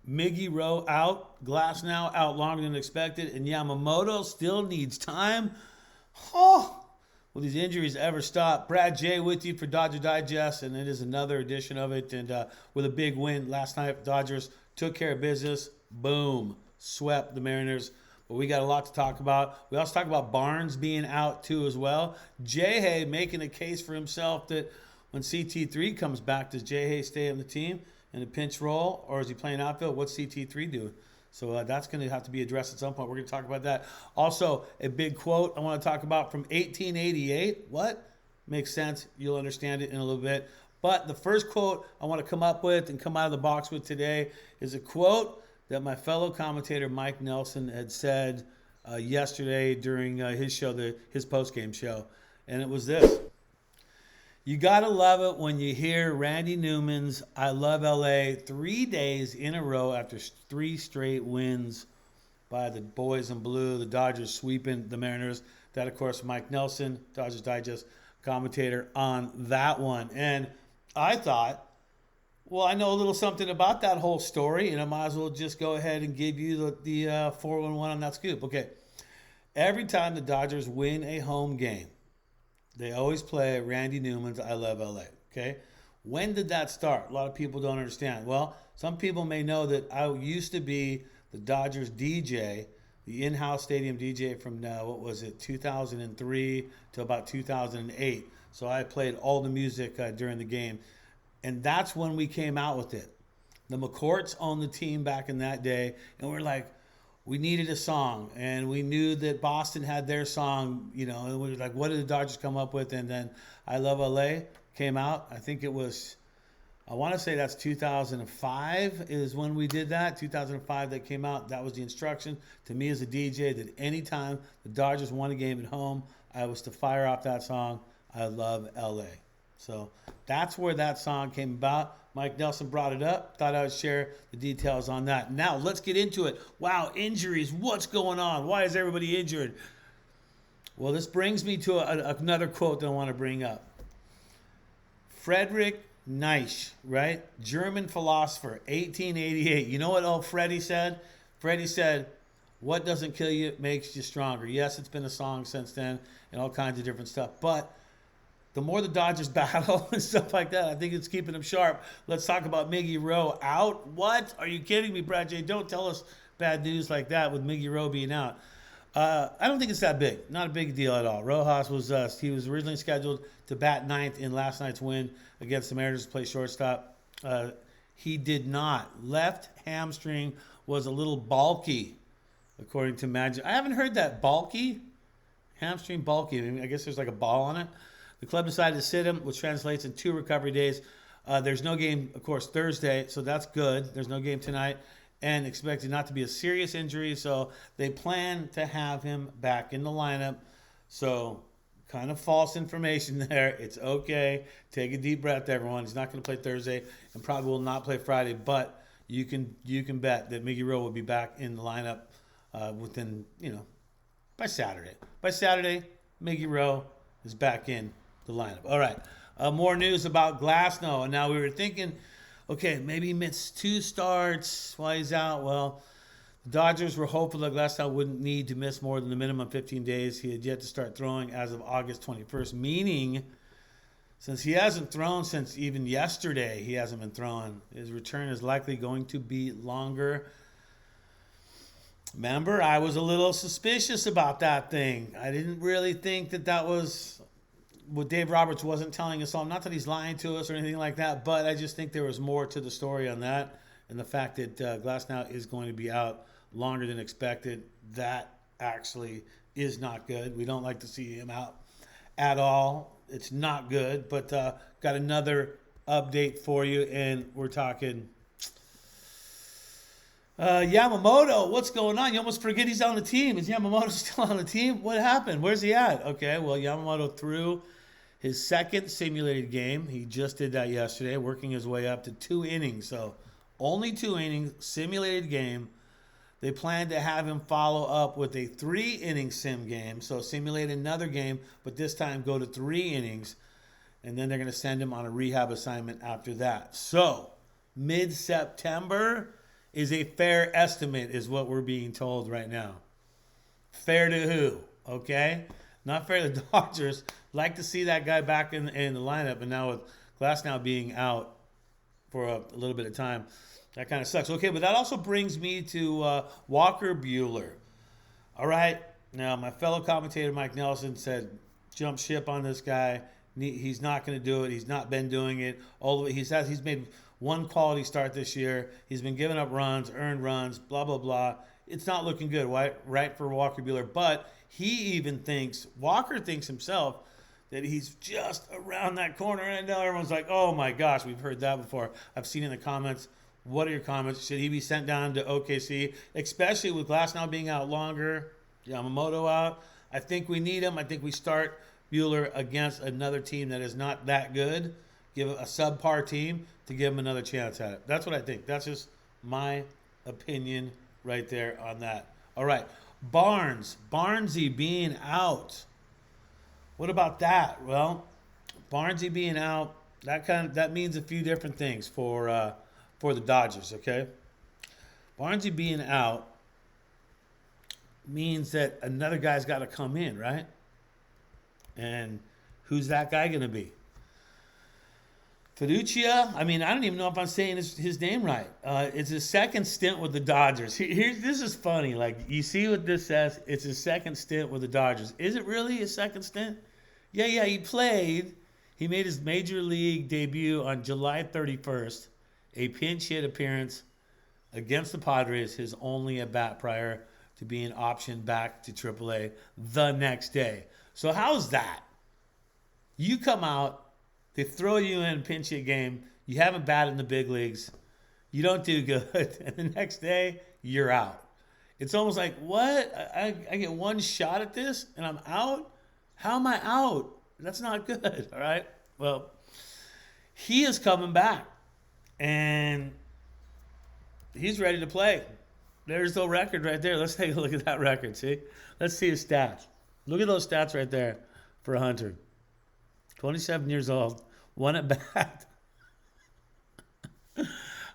Miggy Rowe out. Glasnow out longer than expected. And Yamamoto still needs time. Oh, will these injuries ever stop? Brad J with you for Dodger Digest, and it is another edition of it. And with a big win last night, Dodgers took care of business. Boom. Swept the Mariners. But we got a lot to talk about. We also talk about Barnes being out too as well. J-Hay making a case for himself that when CT3 comes back, does J-Hay stay on the team in a pinch role, or is he playing outfield? What's CT3 doing? So that's going to have to be addressed at some point. We're going to talk about that. Also, a big quote I want to talk about from 1888. What? Makes sense. You'll understand it in a little bit. But the first quote I want to come up with and come out of the box with today is a quote that my fellow commentator Mike Nelson had said yesterday during his show, his post-game show. And it was this. You got to love it when you hear Randy Newman's I Love LA 3 days in a row after 3 straight wins by the boys in blue, the Dodgers sweeping the Mariners. That, of course, Mike Nelson, Dodgers Digest commentator on that one. And I thought, well, I know a little something about that whole story, and I might as well just go ahead and give you the 411 on that scoop. Okay, every time the Dodgers win a home game, they always play Randy Newman's I Love LA, okay? When did that start? A lot of people don't understand. Well, some people may know that I used to be the Dodgers DJ, the in-house stadium DJ from, 2003 to about 2008. So I played all the music during the game. And that's when we came out with it. The McCourts owned the team back in that day, and we're like, we needed a song, and we knew that Boston had their song, and we were like, what did the Dodgers come up with? And then I Love LA came out. I think it was, I want to say that's 2005 is when we did that. 2005 that came out. That was the instruction to me as a DJ that anytime the Dodgers won a game at home, I was to fire off that song, I Love LA. So that's where that song came about. Mike Nelson brought it up. Thought I would share the details on that. Now, let's get into it. Wow, injuries. What's going on? Why is everybody injured? Well, this brings me to another quote that I want to bring up. Friedrich Nietzsche, right? German philosopher, 1888. You know what old Freddie said? Freddie said, what doesn't kill you makes you stronger. Yes, it's been a song since then and all kinds of different stuff. But the more the Dodgers battle and stuff like that, I think it's keeping them sharp. Let's talk about Miggy Rowe out. What? Are you kidding me, Brad J? Don't tell us bad news like that with Miggy Rowe being out. I don't think it's that big. Not a big deal at all. Rojas was he was originally scheduled to bat ninth in last night's win against the Mariners to play shortstop. He did not. Left hamstring was a little bulky, according to Magic. I haven't heard that. Bulky? Hamstring bulky. I guess there's like a ball on it. The club decided to sit him, which translates in 2 recovery days. There's no game, of course, Thursday, so that's good. There's no game tonight, and expected not to be a serious injury, so they plan to have him back in the lineup. So kind of false information there. It's okay. Take a deep breath, everyone. He's not going to play Thursday and probably will not play Friday, but you can bet that Miggy Rowe will be back in the lineup within, by Saturday. By Saturday, Miggy Rowe is back in the lineup. All right. More news about Glasnow. And now we were thinking, okay, maybe he missed 2 starts while he's out. Well, the Dodgers were hopeful that Glasnow wouldn't need to miss more than the minimum 15 days. He had yet to start throwing as of August 21st, meaning since he hasn't thrown since even yesterday, he hasn't been throwing. His return is likely going to be longer. Remember, I was a little suspicious about that thing. I didn't really think that was what Dave Roberts wasn't telling us all. Not that he's lying to us or anything like that, but I just think there was more to the story on that. And the fact that Glasnow is going to be out longer than expected, that actually is not good. We don't like to see him out at all. It's not good, but got another update for you, and we're talking Yamamoto. What's going on? You almost forget he's on the team. Is Yamamoto still on the team? What happened? Where's he at? Okay, well, Yamamoto threw his second simulated game. He just did that yesterday, working his way up to 2 innings. So only 2 innings, simulated game. They plan to have him follow up with a 3-inning sim game. So simulate another game, but this time go to 3 innings. And then they're going to send him on a rehab assignment after that. So mid-September, is a fair estimate, is what we're being told right now. Fair to who? Okay? Not fair to the Dodgers. Like to see that guy back in the lineup, and now with Glasnow being out for a little bit of time, that kind of sucks. Okay, but that also brings me to Walker Buehler. All right? Now, my fellow commentator Mike Nelson said, jump ship on this guy. He's not going to do it. He's not been doing it. All the way, he's made one quality start this year. He's been giving up runs, earned runs, blah, blah, blah. It's not looking good, right, for Walker Buehler. But Walker thinks himself that he's just around that corner. And now everyone's like, oh, my gosh, we've heard that before. I've seen in the comments. What are your comments? Should he be sent down to OKC, especially with Glasnow being out longer, Yamamoto out? I think we need him. I think we start Buehler against another team that is not that good. Give a subpar team to give him another chance at it. That's what I think. That's just my opinion right there on that. All right. Barnesy being out. What about that? Well, Barnesy being out, that means a few different things for the Dodgers, okay? Barnesy being out means that another guy's got to come in, right? And who's that guy going to be? Fiducia? I mean, I don't even know if I'm saying his name right. It's his second stint with the Dodgers. This is funny. Like, you see what this says? It's his second stint with the Dodgers. Is it really his second stint? Yeah, he played. He made his major league debut on July 31st, a pinch hit appearance against the Padres, his only at-bat prior to being optioned back to AAA the next day. So how's that? You come out, they throw you in a pinch hit game, you haven't batted in the big leagues, you don't do good, and the next day, you're out. It's almost like, what? I get one shot at this, and I'm out? How am I out? That's not good, all right? Well, he is coming back, and he's ready to play. There's the record right there. Let's take a look at that record, see? Let's see his stats. Look at those stats right there for Hunter. 27 years old, one at bat.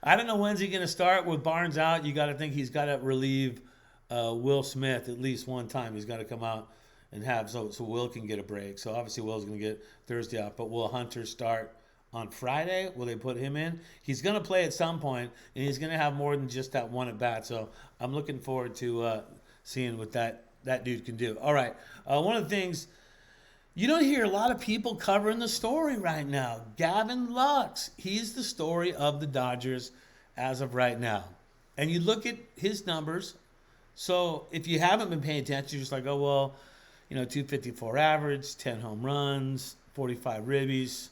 I don't know when's he going to start with Barnes out. You got to think he's got to relieve Will Smith at least one time. He's got to come out and have so Will can get a break. So obviously Will's going to get Thursday off. But will Hunter start on Friday? Will they put him in? He's going to play at some point, and he's going to have more than just that one at bat. So I'm looking forward to seeing what that dude can do. All right. One of the things, you don't hear a lot of people covering the story right now. Gavin Lux, he's the story of the Dodgers as of right now. And you look at his numbers. So if you haven't been paying attention, you're just like, oh, well, 254 average, 10 home runs, 45 ribbies,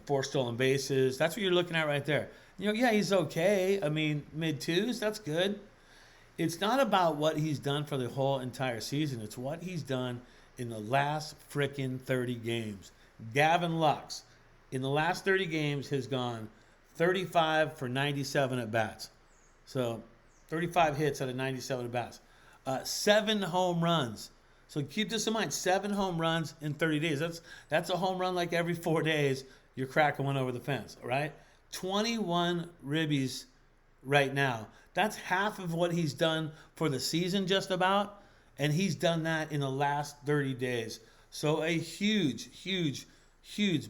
4 stolen bases. That's what you're looking at right there. Yeah, he's okay. I mean, mid-twos, that's good. It's not about what he's done for the whole entire season. It's what he's done in the last frickin' 30 games. Gavin Lux, in the last 30 games, has gone 35 for 97 at-bats. So 35 hits out of 97 at-bats. 7 home runs. So keep this in mind, 7 home runs in 30 days. That's a home run like every 4 days. You're cracking one over the fence, all right? 21 ribbies right now. That's half of what he's done for the season just about, and he's done that in the last 30 days. So a huge,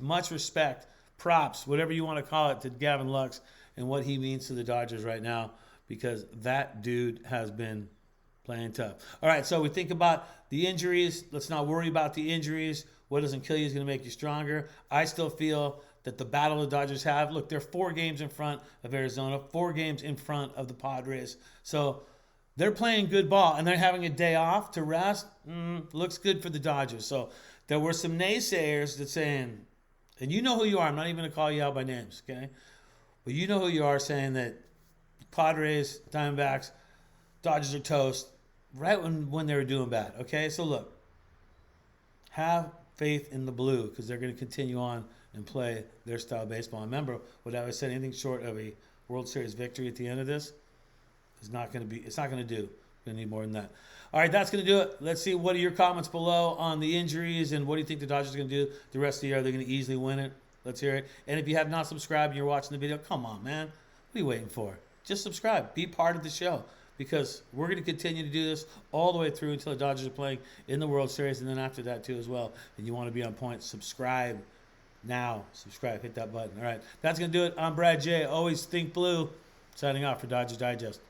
much respect, props, whatever you want to call it, to Gavin Lux and what he means to the Dodgers right now, because that dude has been playing tough. All right, so we think about the injuries. Let's not worry about the injuries. What doesn't kill you is going to make you stronger. I still feel that the battle the Dodgers have, look, they're 4 games in front of Arizona, 4 games in front of the Padres. So they're playing good ball, and they're having a day off to rest. Looks good for the Dodgers. So there were some naysayers that saying, and you know who you are. I'm not even going to call you out by names, okay? But you know who you are, saying that Padres, Diamondbacks, Dodgers are toast right when they were doing bad, okay? So look, have faith in the blue, because they're going to continue on and play their style of baseball. And remember, what I said, anything short of a World Series victory at the end of this is not going to be, it's not going to do. We're going to need more than that. All right, that's going to do it. Let's see, what are your comments below on the injuries, and what do you think the Dodgers are going to do the rest of the year? Are they going to easily win it? Let's hear it. And if you have not subscribed and you're watching the video, come on, man. What are you waiting for? just subscribe. Be part of the show because we're going to continue to do this all the way through until the Dodgers are playing in the World Series and then after that too as well. And you want to be on point, subscribe now. Subscribe. Hit that button. All right. That's going to do it. I'm Brad J. Always think blue. Signing off for Dodgers Digest.